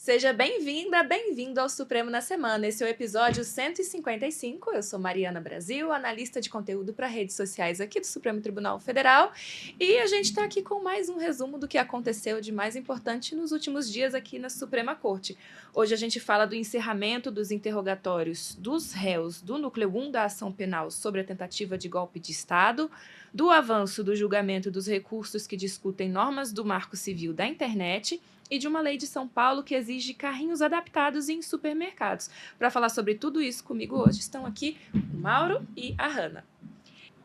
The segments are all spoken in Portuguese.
Seja bem-vinda, bem-vindo ao Supremo na Semana. Esse é o episódio 155. Eu sou Mariana Brasil, analista de conteúdo para redes sociais aqui do Supremo Tribunal Federal. E a gente está aqui com mais um resumo do que aconteceu de mais importante nos últimos dias aqui na Suprema Corte. Hoje a gente fala do encerramento dos interrogatórios dos réus do Núcleo 1 da Ação Penal sobre a tentativa de golpe de Estado, do avanço do julgamento dos recursos que discutem normas do Marco Civil da Internet e de uma lei de São Paulo que exige carrinhos adaptados em supermercados. Para falar sobre tudo isso comigo hoje estão aqui o Mauro e a Hanna.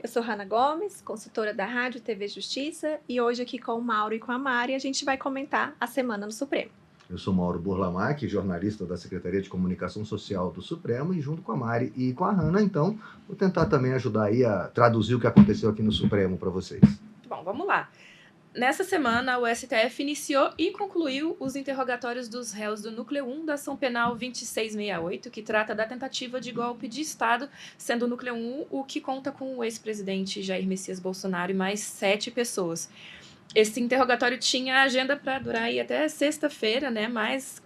Eu sou Hanna Gomes, consultora da Rádio TV Justiça, e hoje aqui com o Mauro e com a Mari a gente vai comentar a semana no Supremo. Eu sou Mauro Burlamac, jornalista da Secretaria de Comunicação Social do Supremo, e junto com a Mari e com a Hanna, então, vou tentar também ajudar aí a traduzir o que aconteceu aqui no Supremo para vocês. Bom, vamos lá. Nessa semana, o STF iniciou e concluiu os interrogatórios dos réus do Núcleo 1 da Ação Penal 2668, que trata da tentativa de golpe de Estado, sendo o Núcleo 1 o que conta com o ex-presidente Jair Messias Bolsonaro e mais 7 pessoas. Esse interrogatório tinha agenda para durar aí até sexta-feira, né? Mas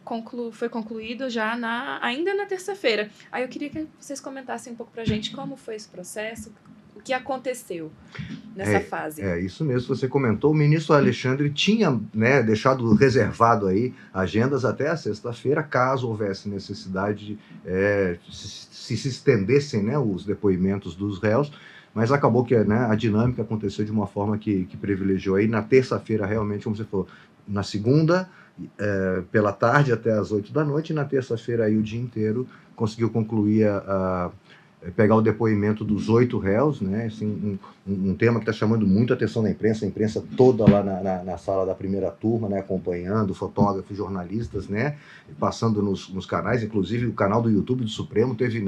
foi concluído já ainda na terça-feira. Aí eu queria que vocês comentassem um pouco para a gente como foi esse processo, o que aconteceu nessa fase. É isso mesmo, você comentou. O ministro Alexandre tinha, deixado reservado aí agendas até a sexta-feira, caso houvesse necessidade, se estendessem, os depoimentos dos réus, mas acabou que a dinâmica aconteceu de uma forma que privilegiou aí. Na terça-feira, realmente, como você falou, na segunda, pela tarde até as 8 da noite, e na terça-feira aí o dia inteiro conseguiu concluir pegar o depoimento dos 8 réus, assim, um tema que está chamando muito a atenção da imprensa, a imprensa toda lá na sala da primeira turma, acompanhando, fotógrafos, jornalistas, passando nos canais, inclusive o canal do YouTube do Supremo teve,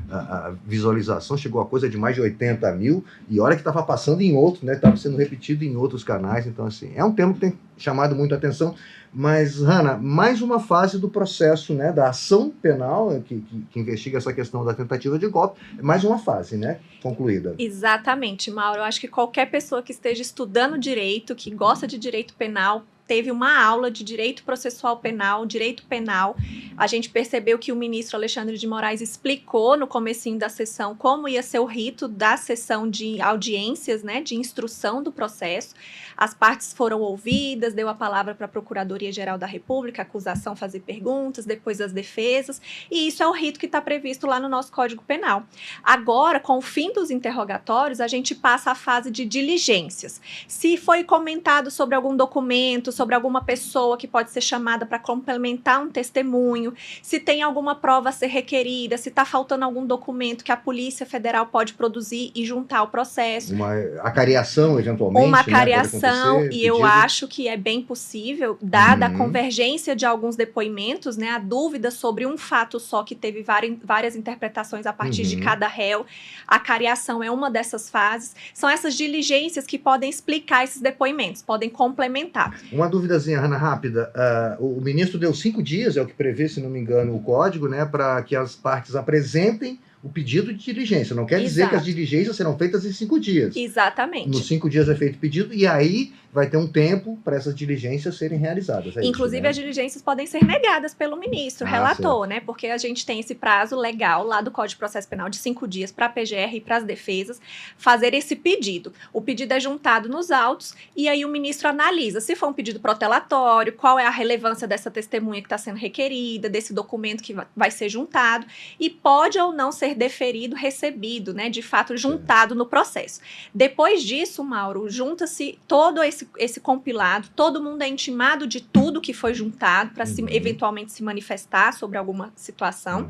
a visualização chegou a coisa de mais de 80 mil, e olha que estava passando em outros, estava sendo repetido em outros canais. Então, assim, é um tema que tem chamado muito a atenção. Mas, Hanna, mais uma fase do processo, da ação penal que investiga essa questão da tentativa de golpe, mais uma fase, concluída. Exatamente, Mauro. Eu acho que qualquer pessoa que esteja estudando direito, que gosta de direito penal, teve uma aula de direito processual penal, direito penal. A gente percebeu que o ministro Alexandre de Moraes explicou no comecinho da sessão como ia ser o rito da sessão de audiências, de instrução do processo. As partes foram ouvidas, deu a palavra para a Procuradoria-Geral da República, a acusação fazer perguntas, depois as defesas, e isso é o rito que está previsto lá no nosso Código Penal. Agora, com o fim dos interrogatórios, a gente passa à fase de diligências. Se foi comentado sobre algum documento, sobre alguma pessoa que pode ser chamada para complementar um testemunho, se tem alguma prova a ser requerida, se está faltando algum documento que a Polícia Federal pode produzir e juntar ao processo. Uma acariação, eventualmente. Uma acariação, e eu acho que é bem possível, dada a convergência de alguns depoimentos, a dúvida sobre um fato só que teve várias interpretações a partir de cada réu. A acariação é uma dessas fases. São essas diligências que podem explicar esses depoimentos, podem complementar. Uma duvidazinha, Hanna, rápida. O ministro deu 5 dias, é o que prevê, se não me engano, o código, para que as partes apresentem o pedido de diligência. Não quer dizer que as diligências serão feitas em 5 dias. Exatamente. Nos 5 dias é feito o pedido, e aí vai ter um tempo para essas diligências serem realizadas. Inclusive, as diligências podem ser negadas pelo ministro, relator, porque a gente tem esse prazo legal lá do Código de Processo Penal de 5 dias para a PGR e para as defesas fazer esse pedido. O pedido é juntado nos autos e aí o ministro analisa se for um pedido protelatório, qual é a relevância dessa testemunha que está sendo requerida, desse documento que vai ser juntado, e pode ou não ser deferido, recebido, de fato juntado no processo. Depois disso, Mauro, junta-se todo esse compilado, todo mundo é intimado de tudo que foi juntado para eventualmente se manifestar sobre alguma situação,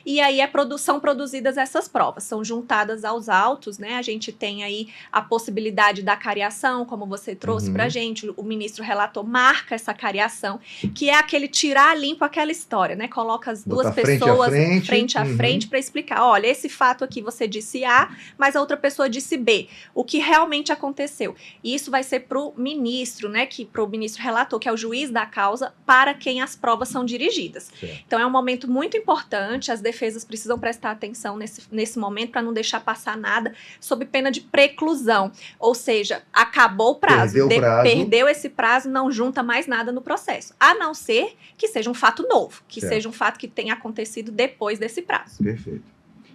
e aí são produzidas essas provas, são juntadas aos autos, a gente tem aí a possibilidade da cariação, como você trouxe pra gente, o ministro relator marca essa cariação, que é aquele tirar limpo aquela história, coloca as duas pessoas frente a frente para explicar, olha, esse fato aqui você disse A, mas a outra pessoa disse B. O que realmente aconteceu? E isso vai ser para o ministro, né, para o ministro relator, que é o juiz da causa, para quem as provas são dirigidas. Certo. Então é um momento muito importante, as defesas precisam prestar atenção nesse momento para não deixar passar nada, sob pena de preclusão. Ou seja, acabou o prazo, perdeu esse prazo, não junta mais nada no processo. A não ser que seja um fato novo, que seja um fato que tenha acontecido depois desse prazo. Perfeito.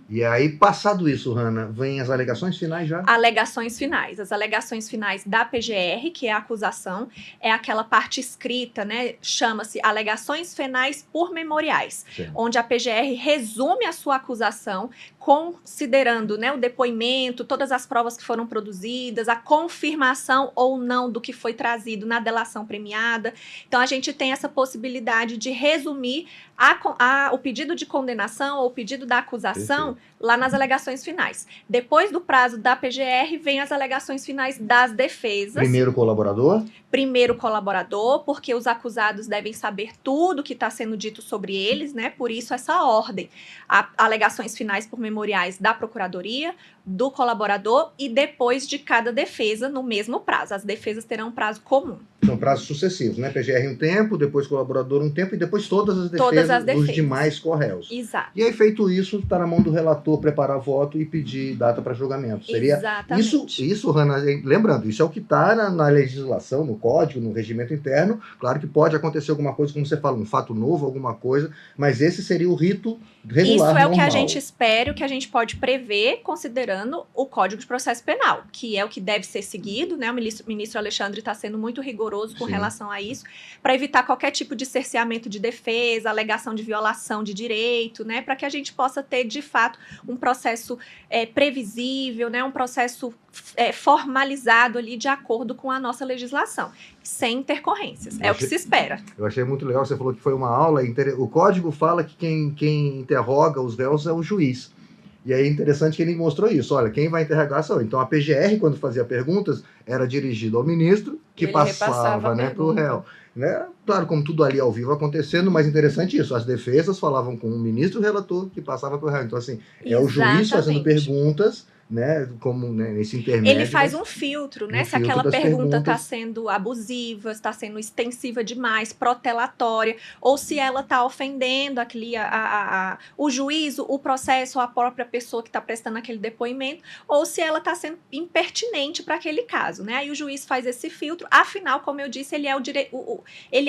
E aí, passado isso, Hanna, vem as alegações finais já? Alegações finais. As alegações finais da PGR, que é a acusação, é aquela parte escrita, né? Chama-se alegações finais por memoriais, onde a PGR resume a sua acusação, considerando, né, o depoimento, todas as provas que foram produzidas, a confirmação ou não do que foi trazido na delação premiada. Então, a gente tem essa possibilidade de resumir o pedido de condenação ou o pedido da acusação lá nas alegações finais. Depois do prazo da PGR, vem as alegações finais das defesas. Primeiro colaborador? Primeiro colaborador, porque os acusados devem saber tudo que está sendo dito sobre eles, né? Por isso essa ordem. Alegações finais por memoriais da Procuradoria, do colaborador e depois de cada defesa no mesmo prazo. As defesas terão um prazo comum. São prazos sucessivos, né? PGR um tempo, depois colaborador um tempo e depois todas as defesas dos demais corréus. Exato. E aí, feito isso, está na mão do relator preparar voto e pedir data para julgamento. Seria exatamente. Isso, Hanna, lembrando, isso é o que está na legislação, no código, no regimento interno. Claro que pode acontecer alguma coisa, como você fala, um fato novo, alguma coisa, mas esse seria o rito regular, isso é normal. O que a gente espera, o que a gente pode prever, considerando o Código de Processo Penal, que é o que deve ser seguido, né? O ministro Alexandre está sendo muito rigoroso com relação a isso, para evitar qualquer tipo de cerceamento de defesa, alegação de violação de direito, né? Para que a gente possa ter, de fato, um processo previsível, né? Um processo formalizado ali de acordo com a nossa legislação, sem intercorrências. É o que se espera. Eu achei muito legal, você falou que foi uma aula, o Código fala que quem interroga os réus é o juiz. E aí é interessante que ele mostrou isso. Olha, quem vai interrogar são. Então a PGR, quando fazia perguntas, era dirigido ao ministro, que passava, né, para o réu. Né? Claro, como tudo ali ao vivo acontecendo, mas interessante isso. As defesas falavam com o ministro relator, que passava para o réu. Então, assim, é o juiz fazendo perguntas, né, como, né, nesse intermédio. Ele faz um filtro, né? Se aquela pergunta está sendo abusiva, está sendo extensiva demais, protelatória, ou se ela está ofendendo o juízo, o processo, ou a própria pessoa que está prestando aquele depoimento, ou se ela está sendo impertinente para aquele caso, né? Aí o juiz faz esse filtro. Afinal, como eu disse, ele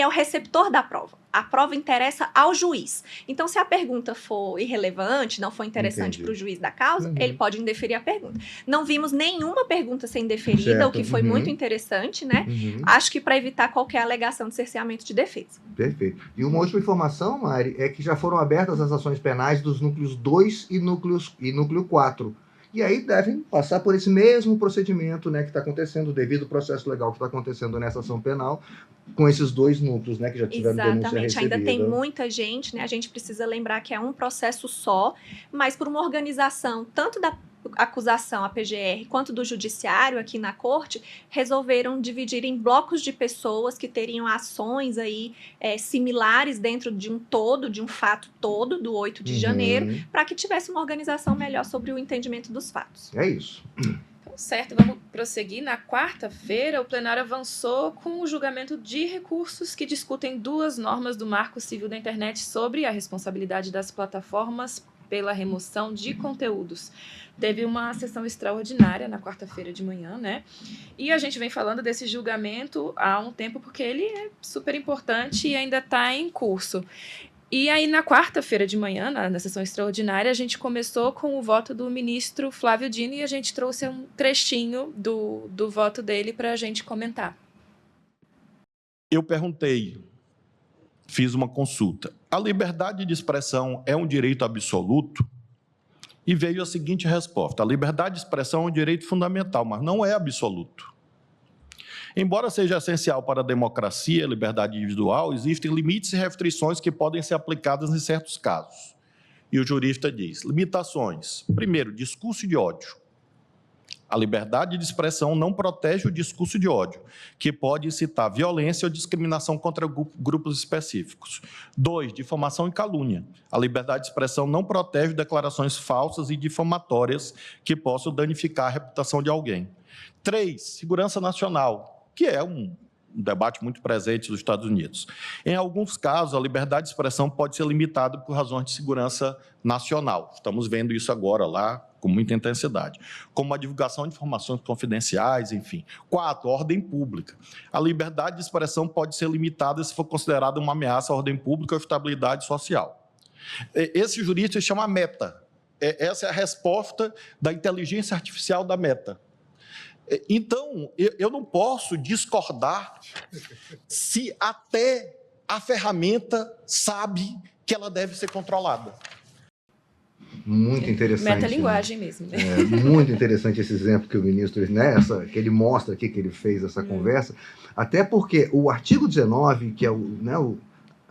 é o receptor da prova. A prova interessa ao juiz. Então, se a pergunta for irrelevante, não for interessante para o juiz da causa, ele pode indeferir a pergunta. Não vimos nenhuma pergunta ser indeferida, o que foi muito interessante, né? Acho que para evitar qualquer alegação de cerceamento de defesa. Perfeito. E uma última informação, Mari, é que já foram abertas as ações penais dos núcleos 2 e núcleo 4. E aí devem passar por esse mesmo procedimento, né, que está acontecendo, devido ao processo legal que está acontecendo nessa ação penal, com esses dois núcleos, né, que já tiveram denúncia recebida. Ainda tem muita gente, né? A gente precisa lembrar que é um processo só, mas por uma organização, tanto da acusação, a PGR, quanto do judiciário aqui na corte, resolveram dividir em blocos de pessoas que teriam ações aí similares dentro de um todo, de um fato todo, do 8 de janeiro, para que tivesse uma organização melhor sobre o entendimento dos fatos. É isso. Certo, vamos prosseguir. Na quarta-feira, o plenário avançou com o julgamento de recursos que discutem duas normas do Marco Civil da Internet sobre a responsabilidade das plataformas pela remoção de conteúdos. Teve uma sessão extraordinária na quarta-feira de manhã, né? E a gente vem falando desse julgamento há um tempo porque ele é super importante e ainda está em curso. E aí, na quarta-feira de manhã, na sessão extraordinária, a gente começou com o voto do ministro Flávio Dino e a gente trouxe um trechinho do voto dele para a gente comentar. Eu perguntei, fiz uma consulta. A liberdade de expressão é um direito absoluto? E veio a seguinte resposta: a liberdade de expressão é um direito fundamental, mas não é absoluto. Embora seja essencial para a democracia e a liberdade individual, existem limites e restrições que podem ser aplicadas em certos casos. E o jurista diz: limitações. Primeiro, discurso de ódio. A liberdade de expressão não protege o discurso de ódio, que pode incitar violência ou discriminação contra grupos específicos. 2, difamação e calúnia. A liberdade de expressão não protege declarações falsas e difamatórias que possam danificar a reputação de alguém. 3, segurança nacional, que é um debate muito presente nos Estados Unidos. Em alguns casos, a liberdade de expressão pode ser limitada por razões de segurança nacional. Estamos vendo isso agora lá com muita intensidade, como a divulgação de informações confidenciais, enfim. 4, ordem pública. A liberdade de expressão pode ser limitada se for considerada uma ameaça à ordem pública ou estabilidade social. Esse jurista se chama Meta. Essa é a resposta da inteligência artificial da Meta. Então, eu não posso discordar se até a ferramenta sabe que ela deve ser controlada. Muito interessante. Metalinguagem, né? Mesmo. Muito interessante esse exemplo que o ministro, né, que ele mostra aqui, que ele fez essa conversa, até porque o artigo 19, que é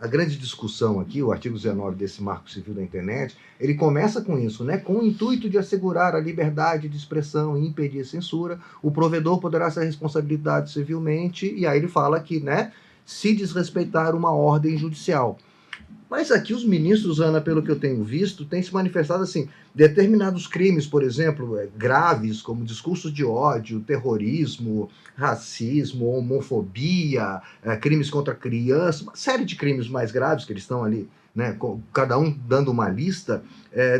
a grande discussão aqui, o artigo 19 desse Marco Civil da Internet, ele começa com isso, né? Com o intuito de assegurar a liberdade de expressão e impedir a censura, o provedor poderá ser responsabilizado civilmente, e aí ele fala que, né, se desrespeitar uma ordem judicial. Mas aqui os ministros, Ana, pelo que eu tenho visto, têm se manifestado assim, determinados crimes, por exemplo, graves, como discursos de ódio, terrorismo, racismo, homofobia, crimes contra crianças, uma série de crimes mais graves que eles estão ali, né, cada um dando uma lista,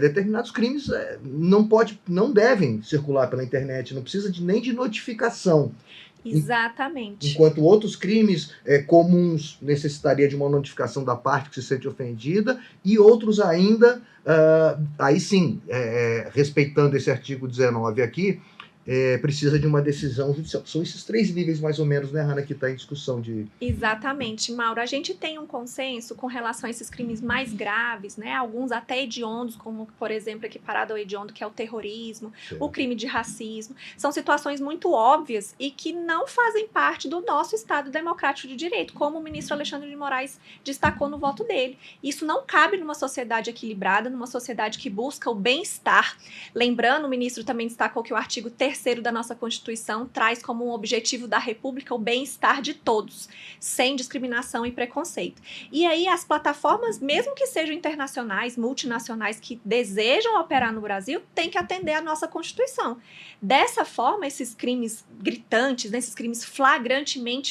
determinados crimes não devem circular pela internet, não precisa nem de notificação. Exatamente. Enquanto outros crimes comuns necessitaria de uma notificação da parte que se sente ofendida, e outros ainda, aí sim, respeitando esse artigo 19 aqui, precisa de uma decisão judicial. São esses 3 níveis, mais ou menos, né, Hannah, que está em discussão de... Exatamente, Mauro. A gente tem um consenso com relação a esses crimes mais graves, né? Alguns até hediondos, como, por exemplo, equiparado ao hediondo, que é o terrorismo, o crime de racismo. São situações muito óbvias e que não fazem parte do nosso Estado democrático de direito, como o ministro Alexandre de Moraes destacou no voto dele. Isso não cabe numa sociedade equilibrada, numa sociedade que busca o bem-estar. Lembrando, o ministro também destacou que o artigo 3º da nossa Constituição traz como um objetivo da República o bem-estar de todos, sem discriminação e preconceito. E aí as plataformas, mesmo que sejam internacionais, multinacionais, que desejam operar no Brasil, têm que atender à nossa Constituição. Dessa forma, esses crimes gritantes, esses crimes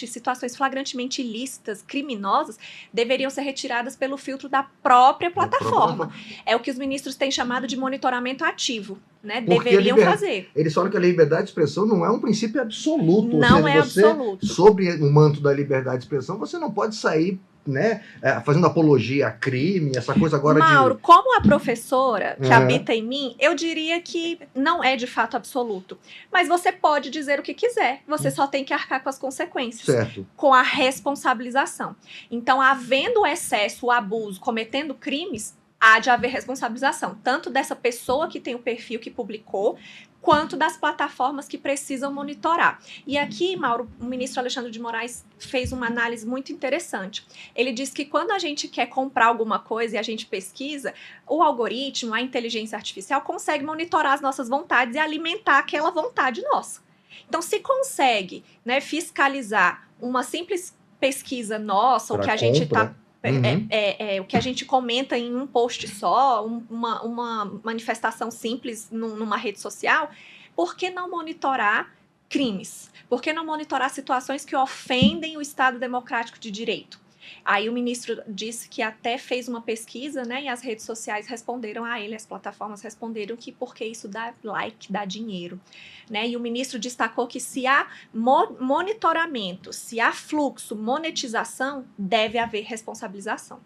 situações flagrantemente ilícitas, criminosas, deveriam ser retiradas pelo filtro da própria plataforma. É o que os ministros têm chamado de monitoramento ativo. Né, deveriam fazer. Eles falam que a liberdade de expressão não é um princípio absoluto. Não é absoluto. Sobre o manto da liberdade de expressão, você não pode sair, né, fazendo apologia a crime, essa coisa agora Mauro, como a professora que habita em mim, eu diria que não é de fato absoluto. Mas você pode dizer o que quiser, você só tem que arcar com as consequências. Certo. Com a responsabilização. Então, havendo o excesso, o abuso, cometendo crimes, há de haver responsabilização, tanto dessa pessoa que tem o perfil que publicou, quanto das plataformas que precisam monitorar. E aqui, Mauro, o ministro Alexandre de Moraes fez uma análise muito interessante. Ele diz que quando a gente quer comprar alguma coisa e a gente pesquisa, o algoritmo, a inteligência artificial consegue monitorar as nossas vontades e alimentar aquela vontade nossa. Então, se consegue, né, fiscalizar uma simples pesquisa nossa, o que a gente está... o que a gente comenta em um post só, uma manifestação simples numa rede social, por que não monitorar crimes? Por que não monitorar situações que ofendem o Estado democrático de direito? Aí o ministro disse que até fez uma pesquisa, né, e as redes sociais responderam a ele, as plataformas responderam que porque isso dá like, dá dinheiro. Né? E o ministro destacou que se há monitoramento, se há fluxo, monetização, deve haver responsabilização.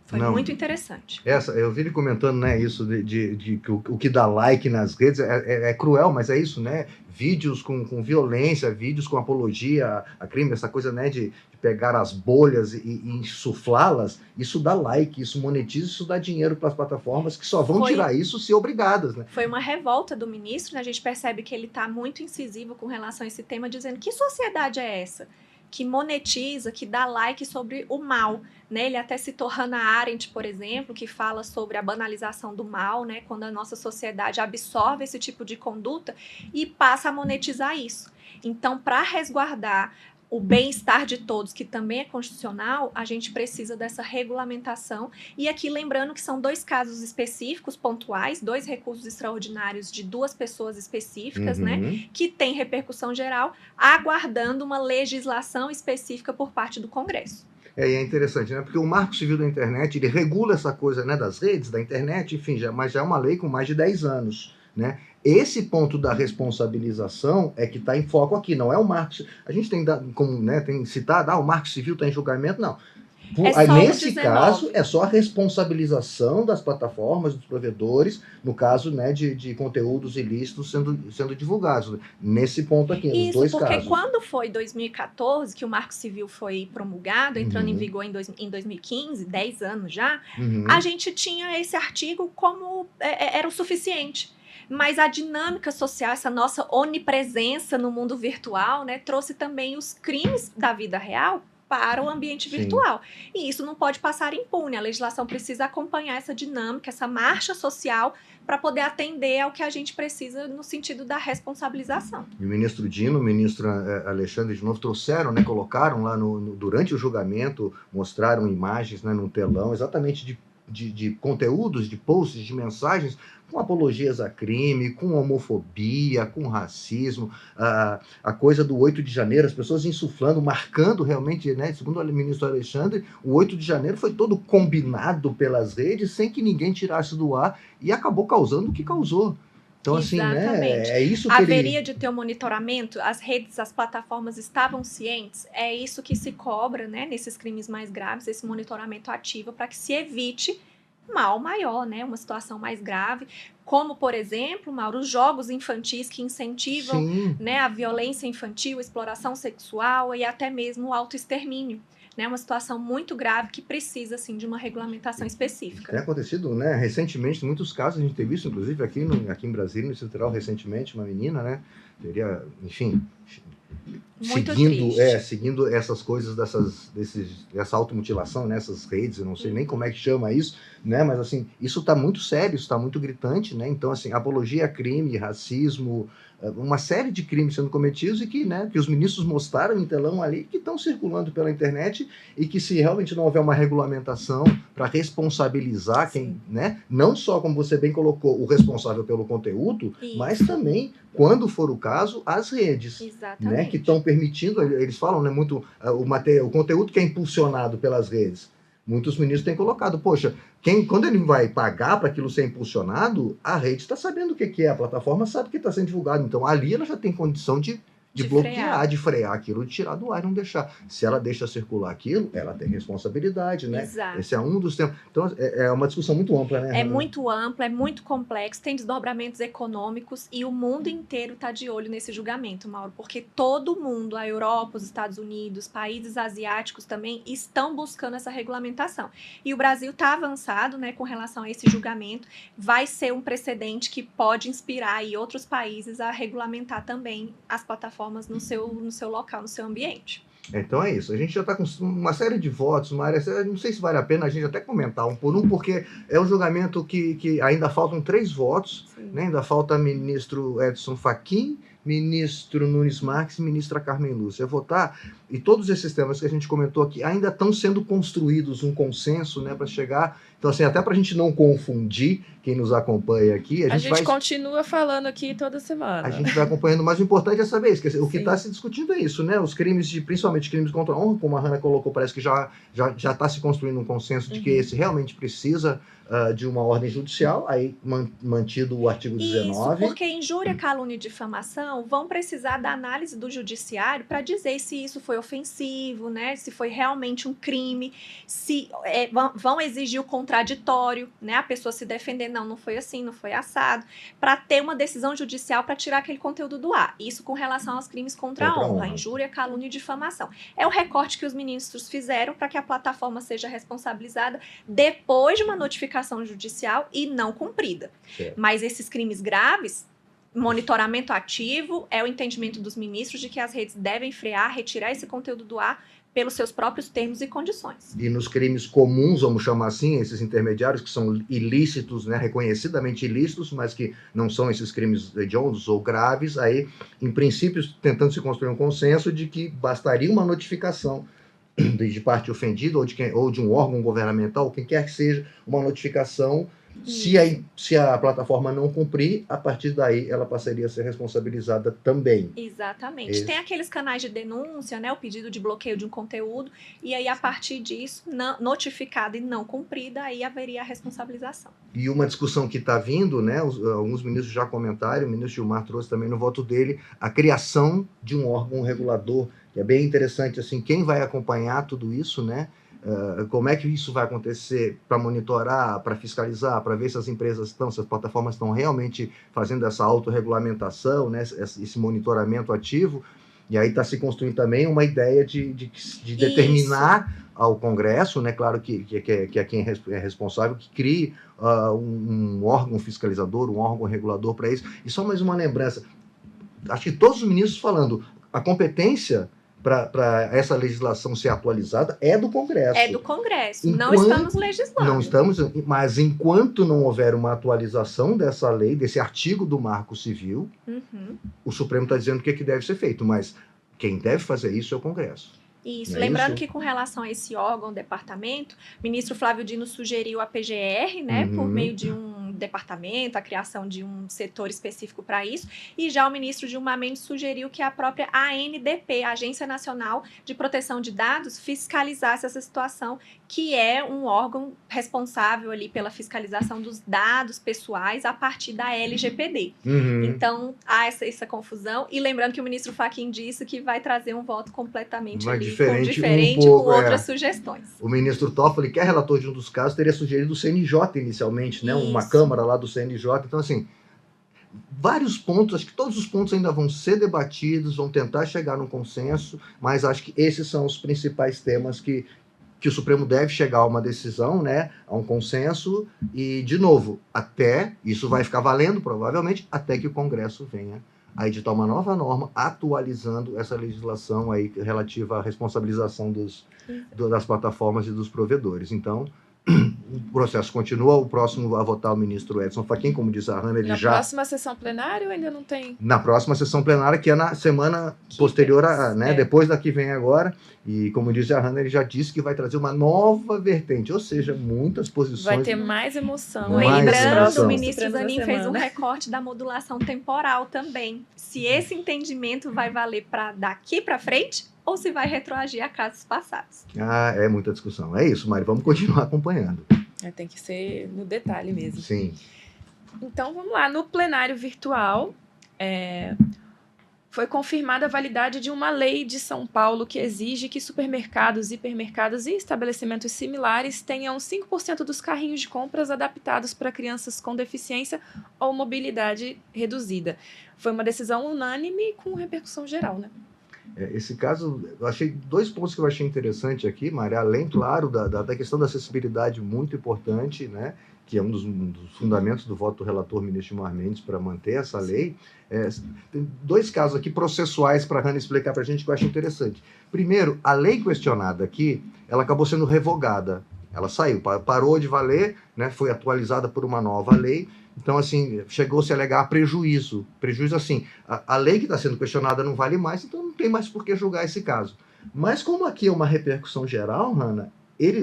Foi muito interessante. Eu vi ele comentando, né, isso de que o que dá like nas redes é cruel, mas é isso, né? Vídeos com violência, vídeos com apologia a crime, essa coisa, né, de pegar as bolhas e insuflá-las, isso dá like, isso monetiza, isso dá dinheiro para as plataformas que só vão tirar isso se obrigadas, né? Foi uma revolta do ministro, né? A gente percebe que ele está muito incisivo com relação a esse tema, dizendo que sociedade é essa? que monetiza, que dá like sobre o mal, né? Ele até citou Hannah Arendt, por exemplo, que fala sobre a banalização do mal, né? Quando a nossa sociedade absorve esse tipo de conduta e passa a monetizar isso. Então, para resguardar o bem-estar de todos, que também é constitucional, a gente precisa dessa regulamentação. E aqui lembrando que são 2 casos específicos, pontuais, 2 recursos extraordinários de 2 pessoas específicas, né, que tem repercussão geral, aguardando uma legislação específica por parte do Congresso. E é interessante, né? Porque o Marco Civil da Internet, ele regula essa coisa, né, das redes, da internet, enfim, mas já é uma lei com mais de 10 anos, né? Esse ponto da responsabilização é que está em foco aqui, não é o Marco. A gente tem, como, né, tem citado, o Marco Civil está em julgamento, não. Nesse caso, é só a responsabilização das plataformas, dos provedores, no caso, né, de conteúdos ilícitos sendo divulgados. Nesse ponto aqui, nos 2 casos. Porque quando foi 2014 que o Marco Civil foi promulgado, entrando em vigor em 2015, 10 anos já, a gente tinha esse artigo como era o suficiente. Mas a dinâmica social, essa nossa onipresença no mundo virtual, né, trouxe também os crimes da vida real para o ambiente virtual. E isso não pode passar impune. A legislação precisa acompanhar essa dinâmica, essa marcha social, para poder atender ao que a gente precisa no sentido da responsabilização. E o ministro Dino, o ministro Alexandre, de novo, trouxeram, né, colocaram lá durante o julgamento, mostraram imagens, né, no telão, exatamente de conteúdos, de posts, de mensagens, com apologias a crime, com homofobia, com racismo, a coisa do 8 de janeiro, as pessoas insuflando, marcando realmente, né, segundo o ministro Alexandre, o 8 de janeiro foi todo combinado pelas redes, sem que ninguém tirasse do ar, e acabou causando o que causou. Então, exatamente. Assim, né, é isso que haveria de ter um monitoramento, as redes, as plataformas estavam cientes, é isso que se cobra, né, nesses crimes mais graves, esse monitoramento ativo, para que se evite mal maior, né, uma situação mais grave, como, por exemplo, Mauro, os jogos infantis que incentivam, né, a violência infantil, a exploração sexual e até mesmo o autoextermínio. Né, uma situação muito grave que precisa, assim, de uma regulamentação específica. Tem acontecido, né, recentemente, em muitos casos, a gente tem visto, inclusive, aqui em Brasília, no Distrito Federal, recentemente, uma menina, né, teria, enfim, seguindo essas coisas dessa automutilação nessas redes, eu não sei nem como é que chama isso, né? Mas assim, isso está muito sério, isso está muito gritante, né? Então, assim, apologia a crime, racismo, uma série de crimes sendo cometidos e que, né, que os ministros mostraram em telão ali, que estão circulando pela internet e que, se realmente não houver uma regulamentação para responsabilizar quem, né, não só, como você bem colocou, o responsável pelo conteúdo, mas também, quando for o caso, as redes, né, que estão permitindo, eles falam, né, muito o conteúdo que é impulsionado pelas redes. Muitos ministros têm colocado, poxa, quando ele vai pagar para aquilo ser impulsionado, a rede está sabendo o que é, a plataforma sabe que está sendo divulgado, então ali ela já tem condição de bloquear, de frear aquilo, de tirar do ar e não deixar. Se ela deixa circular aquilo, ela tem responsabilidade, né? Exato. Esse é um dos temas. Então, é uma discussão muito ampla, né? É muito ampla, é muito complexo, tem desdobramentos econômicos e o mundo inteiro está de olho nesse julgamento, Mauro, porque todo mundo, a Europa, os Estados Unidos, países asiáticos também, estão buscando essa regulamentação. E o Brasil está avançado, né, com relação a esse julgamento, vai ser um precedente que pode inspirar aí outros países a regulamentar também as plataformas no seu local, no seu ambiente. Então é isso, a gente já está com uma série de votos, Mária, não sei se vale a pena a gente até comentar um por um, porque é um julgamento que ainda faltam 3 votos, né? Ainda falta ministro Edson Fachin, ministro Nunes Marques e ministra Carmen Lúcia votar, e todos esses temas que a gente comentou aqui ainda estão sendo construídos um consenso, né, para chegar. Então, assim, até para a gente não confundir quem nos acompanha aqui, a gente continua falando aqui toda semana. A gente vai acompanhando, mas o importante é saber isso, que o que está se discutindo é isso, né? Os crimes, principalmente crimes contra a honra, como a Hannah colocou, parece que já está se construindo um consenso de que esse realmente precisa de uma ordem judicial, aí mantido o artigo 19. Isso, porque injúria, calúnia e difamação vão precisar da análise do judiciário para dizer se isso foi ofensivo, né? Se foi realmente um crime, se vão exigir o contraditório, né? A pessoa se defender, não foi assim, não foi assado, para ter uma decisão judicial para tirar aquele conteúdo do ar. Isso com relação aos crimes contra a honra, injúria, calúnia e difamação. É o recorte que os ministros fizeram para que a plataforma seja responsabilizada depois de uma notificação judicial e não cumprida. Mas esses crimes graves monitoramento ativo é o entendimento dos ministros de que as redes devem frear, retirar esse conteúdo do ar pelos seus próprios termos e condições. E nos crimes comuns, vamos chamar assim, esses intermediários que são ilícitos, né, reconhecidamente ilícitos, mas que não são esses crimes hediondos ou graves, aí, em princípio, tentando se construir um consenso de que bastaria uma notificação de parte ofendida ou de um órgão governamental, quem quer que seja, uma notificação. Se a plataforma não cumprir, a partir daí ela passaria a ser responsabilizada também. Exatamente. Isso. Tem aqueles canais de denúncia, né, o pedido de bloqueio de um conteúdo, e aí a partir disso, notificada e não cumprida, aí haveria a responsabilização. E uma discussão que está vindo, né, alguns ministros já comentaram, o ministro Gilmar trouxe também no voto dele, a criação de um órgão regulador, que é bem interessante, assim, quem vai acompanhar tudo isso, né? Como é que isso vai acontecer para monitorar, para fiscalizar, para ver se as empresas estão, se as plataformas estão realmente fazendo essa autorregulamentação, né, esse monitoramento ativo. E aí está se construindo também uma ideia de determinar ao Congresso, né, claro que é quem é responsável, que crie um órgão fiscalizador, um órgão regulador para isso. E só mais uma lembrança, acho que todos os ministros falando, a competência para essa legislação ser atualizada é do Congresso. É do Congresso, não estamos legislando. Não estamos, mas enquanto não houver uma atualização dessa lei, desse artigo do Marco Civil, o Supremo está dizendo o que deve ser feito, mas quem deve fazer isso é o Congresso. Isso, lembrando que com relação a esse órgão, departamento, o ministro Flávio Dino sugeriu a PGR, né, por meio de um departamento, a criação de um setor específico para isso, e já o ministro Gilmar Mendes sugeriu que a própria ANDP, Agência Nacional de Proteção de Dados, fiscalizasse essa situação, que é um órgão responsável ali pela fiscalização dos dados pessoais a partir da LGPD. Então, há essa confusão, e lembrando que o ministro Fachin disse que vai trazer um voto completamente diferente com outras sugestões. O ministro Toffoli, que é relator de um dos casos, teria sugerido o CNJ inicialmente, né? Uma Câmara lá do CNJ. Então, assim, vários pontos, acho que todos os pontos ainda vão ser debatidos, vão tentar chegar num consenso, mas acho que esses são os principais temas que o Supremo deve chegar a uma decisão, né? A um consenso, e, de novo, isso vai ficar valendo, provavelmente, até que o Congresso venha a editar uma nova norma atualizando essa legislação aí relativa à responsabilização das plataformas e dos provedores. Então, o processo continua, o próximo a votar o ministro Edson Fachin, como diz a Hanna, ele já... Na próxima sessão plenária ou ainda não tem? Na próxima sessão plenária, que é na semana posterior, depois da que vem agora, e como diz a Hanna, ele já disse que vai trazer uma nova vertente, ou seja, muitas posições... Vai ter mais emoção. Lembrando, o ministro Zanin fez um recorte da modulação temporal também. Se esse entendimento vai valer para daqui para frente, ou se vai retroagir a casos passados. É muita discussão. É isso, Mari, vamos continuar acompanhando. Tem que ser no detalhe mesmo. Sim. Então, vamos lá. No plenário virtual, foi confirmada a validade de uma lei de São Paulo que exige que supermercados, hipermercados e estabelecimentos similares tenham 5% dos carrinhos de compras adaptados para crianças com deficiência ou mobilidade reduzida. Foi uma decisão unânime com repercussão geral, né? Esse caso, eu achei 2 pontos que eu achei interessante aqui, Maria, além, claro, da questão da acessibilidade muito importante, né, que é um dos fundamentos do voto do relator ministro Gilmar Mendes para manter essa lei. Tem 2 casos aqui processuais para a Hanna explicar para a gente que eu acho interessante. Primeiro, a lei questionada aqui, ela acabou sendo revogada. Ela saiu, parou de valer, né, foi atualizada por uma nova lei. Então, assim, chegou-se a alegar prejuízo. Prejuízo, assim, a lei que está sendo questionada não vale mais, então não tem mais por que julgar esse caso. Mas como aqui é uma repercussão geral, Hanna,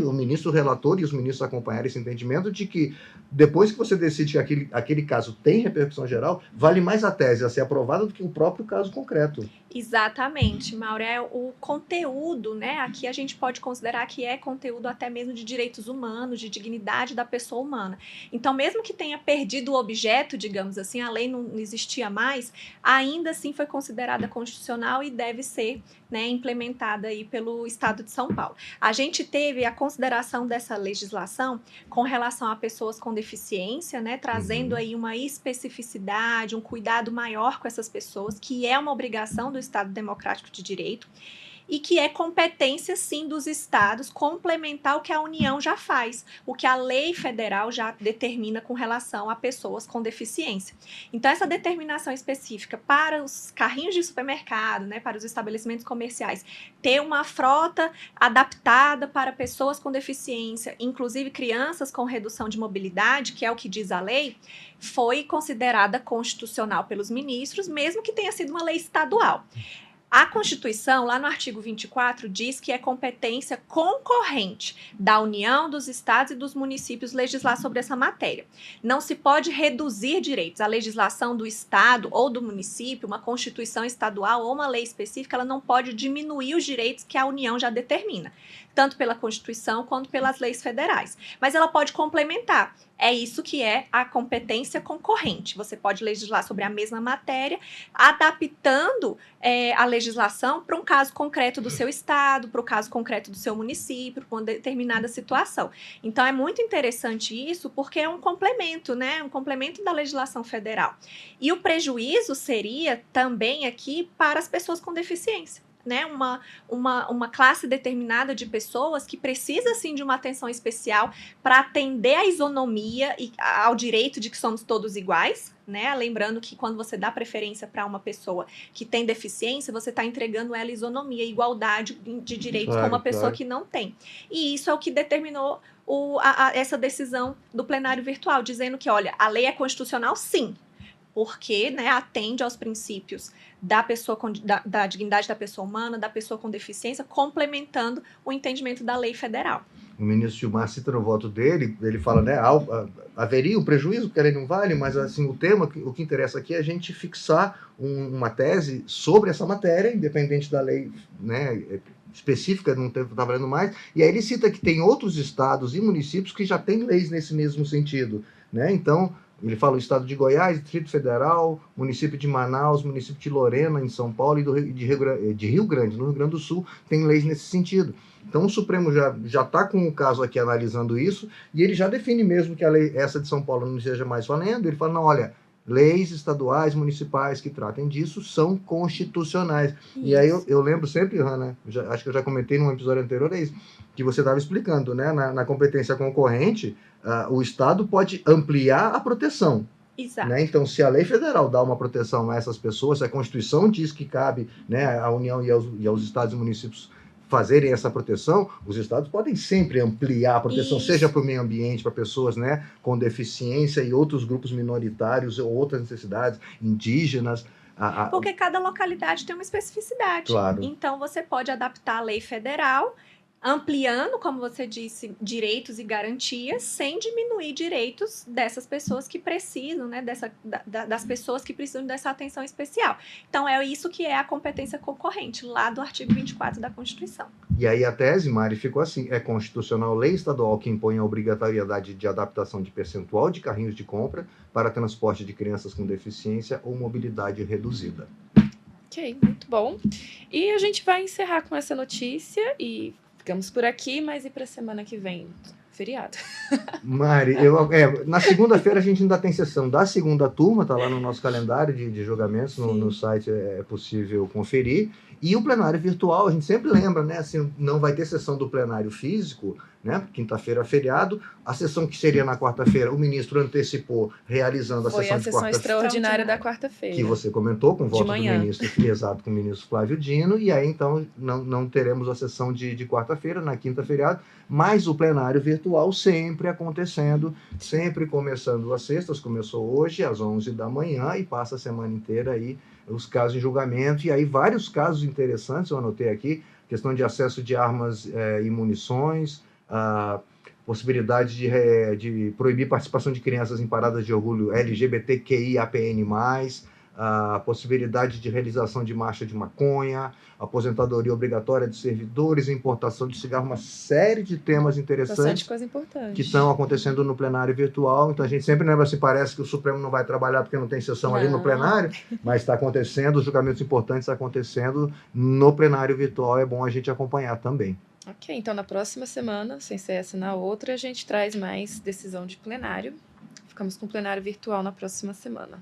o ministro relator e os ministros acompanharam esse entendimento de que depois que você decide que aquele caso tem repercussão geral, vale mais a tese a ser aprovada do que o próprio caso concreto. Exatamente, Mauro. O conteúdo, né? Aqui a gente pode considerar que é conteúdo até mesmo de direitos humanos, de dignidade da pessoa humana. Então, mesmo que tenha perdido o objeto, digamos assim, a lei não existia mais, ainda assim foi considerada constitucional e deve ser, né, implementada aí pelo Estado de São Paulo. A gente teve a consideração dessa legislação com relação a pessoas com deficiência, né, trazendo aí uma especificidade, um cuidado maior com essas pessoas, que é uma obrigação do Estado Democrático de Direito. e que é competência, sim, dos estados complementar o que a União já faz, o que a lei federal já determina com relação a pessoas com deficiência. Então, essa determinação específica para os carrinhos de supermercado, né, para os estabelecimentos comerciais, ter uma frota adaptada para pessoas com deficiência, inclusive crianças com redução de mobilidade, que é o que diz a lei, foi considerada constitucional pelos ministros, mesmo que tenha sido uma lei estadual. A Constituição, lá no artigo 24, diz que é competência concorrente da União, dos estados e dos municípios legislar sobre essa matéria. Não se pode reduzir direitos. A legislação do estado ou do município, uma Constituição estadual ou uma lei específica, ela não pode diminuir os direitos que a União já determina, tanto pela Constituição quanto pelas leis federais. Mas ela pode complementar. É isso que é a competência concorrente. Você pode legislar sobre a mesma matéria, adaptando a legislação para um caso concreto do seu estado, para o caso concreto do seu município, para uma determinada situação. Então, é muito interessante isso, porque é um complemento, né? Um complemento da legislação federal. E o prejuízo seria também aqui para as pessoas com deficiência. Né, uma classe determinada de pessoas que precisa, sim, de uma atenção especial para atender à isonomia e ao direito de que somos todos iguais, né? Lembrando que quando você dá preferência para uma pessoa que tem deficiência, você está entregando ela isonomia, igualdade de direitos com uma pessoa que não tem. E isso é o que determinou essa decisão do plenário virtual, dizendo que, olha, a lei é constitucional, sim, porque, né, atende aos princípios da pessoa da dignidade da pessoa humana, da pessoa com deficiência, complementando o entendimento da lei federal. O ministro Gilmar cita no voto dele, ele fala, né, haveria um prejuízo, porque a lei não vale, mas assim, o que interessa aqui é a gente fixar uma tese sobre essa matéria, independente da lei, né, específica, não está valendo mais, e aí ele cita que tem outros estados e municípios que já têm leis nesse mesmo sentido, né, então ele fala o estado de Goiás, Distrito Federal, município de Manaus, município de Lorena, em São Paulo, e de Rio Grande, no Rio Grande do Sul, tem leis nesse sentido. Então o Supremo já está com o caso aqui analisando isso, e ele já define mesmo que a lei, essa de São Paulo, não seja mais valendo. Ele fala, não, olha, leis estaduais, municipais que tratem disso são constitucionais. Isso. E aí eu lembro sempre, Hanna, acho que eu já comentei num episódio anterior, é isso, que você estava explicando, né? Na competência concorrente, o Estado pode ampliar a proteção. Exato. Né? Então, se a lei federal dá uma proteção a essas pessoas, se a Constituição diz que cabe, né, à União e aos estados e municípios fazerem essa proteção, os estados podem sempre ampliar a proteção, seja para o meio ambiente, para pessoas, né, com deficiência e outros grupos minoritários ou outras necessidades, indígenas. Porque cada localidade tem uma especificidade. Claro. Então, você pode adaptar a lei federal, ampliando, como você disse, direitos e garantias, sem diminuir direitos dessas pessoas que precisam, né, das pessoas que precisam dessa atenção especial. Então, é isso que é a competência concorrente, lá do artigo 24 da Constituição. E aí a tese, Mari, ficou assim, é constitucional lei estadual que impõe a obrigatoriedade de adaptação de percentual de carrinhos de compra para transporte de crianças com deficiência ou mobilidade reduzida. Ok, muito bom. E a gente vai encerrar com essa notícia e ficamos por aqui, mas e para a semana que vem? Feriado. Mari, na segunda-feira a gente ainda tem sessão da segunda turma, tá lá no nosso calendário de julgamentos, no site é possível conferir. E o plenário virtual, a gente sempre lembra, né? Assim, não vai ter sessão do plenário físico, né? Quinta-feira é feriado. A sessão que seria na quarta-feira, o ministro antecipou realizando a sessão de quarta-feira. Foi a sessão extraordinária da quarta-feira. Que você comentou, com o voto do ministro, exato, com o ministro Flávio Dino. E aí, então, não teremos a sessão de quarta-feira, na quinta feriado, mas o plenário virtual sempre acontecendo, sempre começando às sextas, começou hoje às 11 da manhã e passa a semana inteira aí os casos em julgamento, e aí vários casos interessantes, eu anotei aqui, questão de acesso de armas e munições, a possibilidade de proibir participação de crianças em paradas de orgulho LGBTQIAPN+, a possibilidade de realização de marcha de maconha, aposentadoria obrigatória de servidores, importação de cigarro, uma série de temas interessantes. Bastante coisa importante. Que estão acontecendo no plenário virtual. Então a gente sempre lembra, assim, parece que o Supremo não vai trabalhar porque não tem sessão ali no plenário, mas está acontecendo, os julgamentos importantes acontecendo no plenário virtual, é bom a gente acompanhar também. Ok, então na próxima semana, sem ser essa na outra, a gente traz mais decisão de plenário. ficamos com o plenário virtual na próxima semana,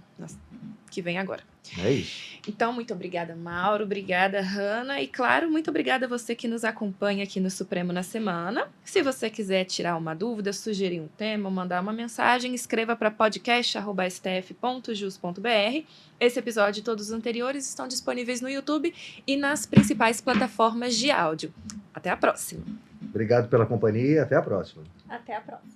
que vem agora. É isso. Então, muito obrigada, Mauro, obrigada, Hanna, e claro, muito obrigada a você que nos acompanha aqui no Supremo na Semana. Se você quiser tirar uma dúvida, sugerir um tema, mandar uma mensagem, escreva para podcast@stf.jus.br. Esse episódio e todos os anteriores estão disponíveis no YouTube e nas principais plataformas de áudio. Até a próxima! Obrigado pela companhia e até a próxima. Até a próxima.